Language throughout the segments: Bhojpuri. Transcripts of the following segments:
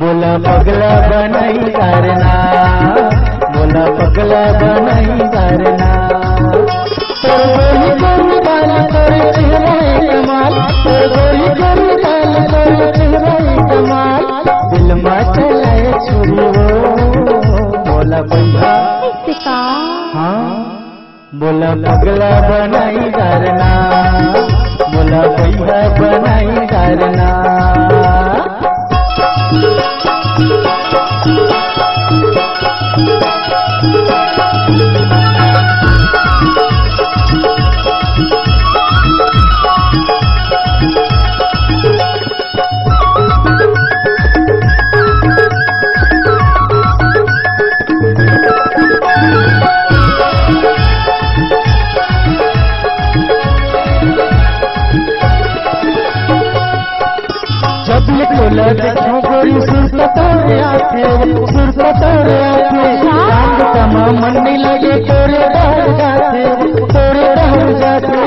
मोला पगला बनाई करना, मोला पगला बनाई करना। गोरी गोरी बाल तोरे चेहरा कमाल, गोरी गोरी बाल तोरे चेहरा कमाल, दिल में चलाए छुरी वो मोला पगला। हाँ मोला पगला बनाई करना, मोला पगला बनाई करना। बोला देखो गोरी सुर तोरे आखे, सुर तोरे आखे, चांद कमा मन नहीं लगे तोरे डर जाते, तोरे डर जाते।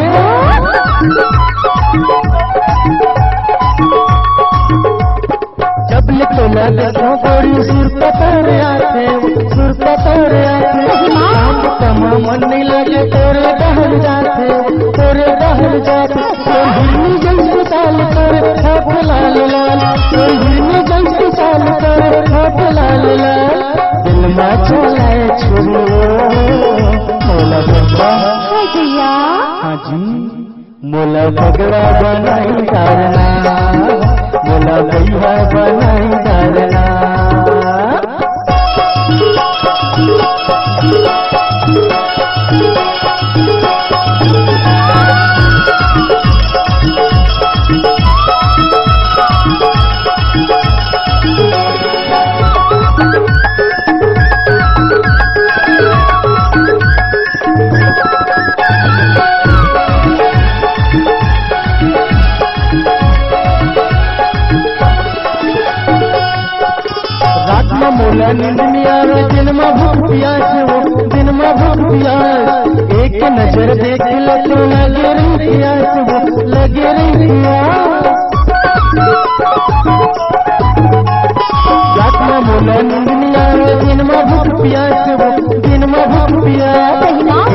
जब ये बोला देखो गोरी सुर तोरे आखे, सुर तोरे आखे, चांद कमा मन नहीं लगे तोरे डर जाते, तोरे डर जाते। जैसे साल तोरे हाथ लाल लाल, जैसे साल तोरे हाथ लाल लाल, दिल में चलाए छुरी मोला पगला। हाँ जी मोला पगला बनाई करना, मोला पगला बनाई करना। मोला नींद में आवे दिन में भूख प्यास, वो दिन में भूख प्यास, एक नजर देख ले तो लगे रही प्यास, वो लगे रही प्यास। रात में मोला नींद में आवे दिन में भूख प्यास, वो दिन में भूख प्यास,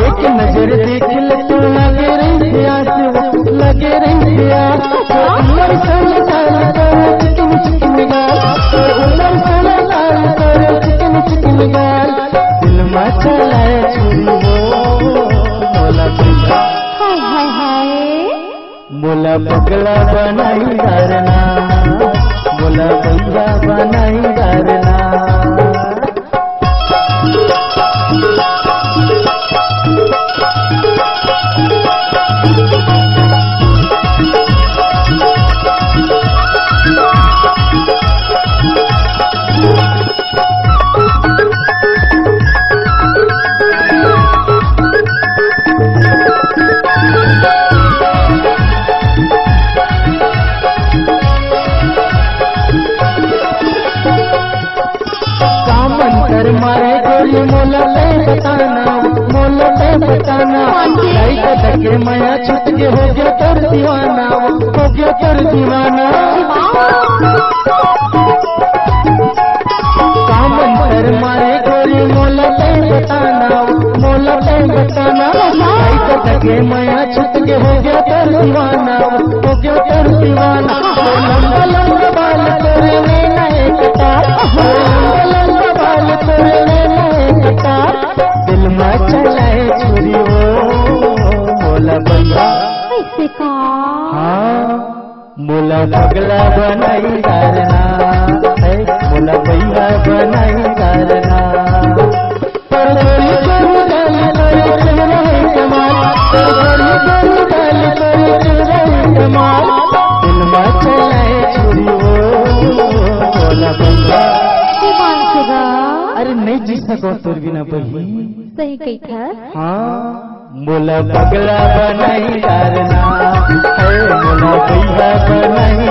एक नजर देख ले तो लगे रही प्यास, वो लगे रही प्यास। उमर साल साल तोरे चिकन चिकन गाल, उमर साल साल तोरे चिकन चिकन गाल, दिल में चलाए छुरी वो मोला पगला। मोला पगला बनाई करना, मोला पगला बनाई करना। मारे गोरी मोला ले बताना, मोला ले बताना, के माया छुट के हो गया तोर दीवाना, हो गया तोर दीवाना। कामन कर मारे गोरी मोला ले बताना, मोला ले बताना, के माया छुट के हो गया तोर दीवाना, हो गया तोर दीवाना। लंबा लंबा बाल तोरे में नए कटार, लंबा लंबा बाल तोरे में नए कटार, दिल में चलाए छुरी वो मोला पगला। हाँ मोला पगला बनाई करना, मोला पगला बनाई करना। बंगा शिवांशुगा अरे नहीं जी सको तोर बिना बही सही कही था। हाँ मोला पगला बनाई डारना है मोला भैया बनाई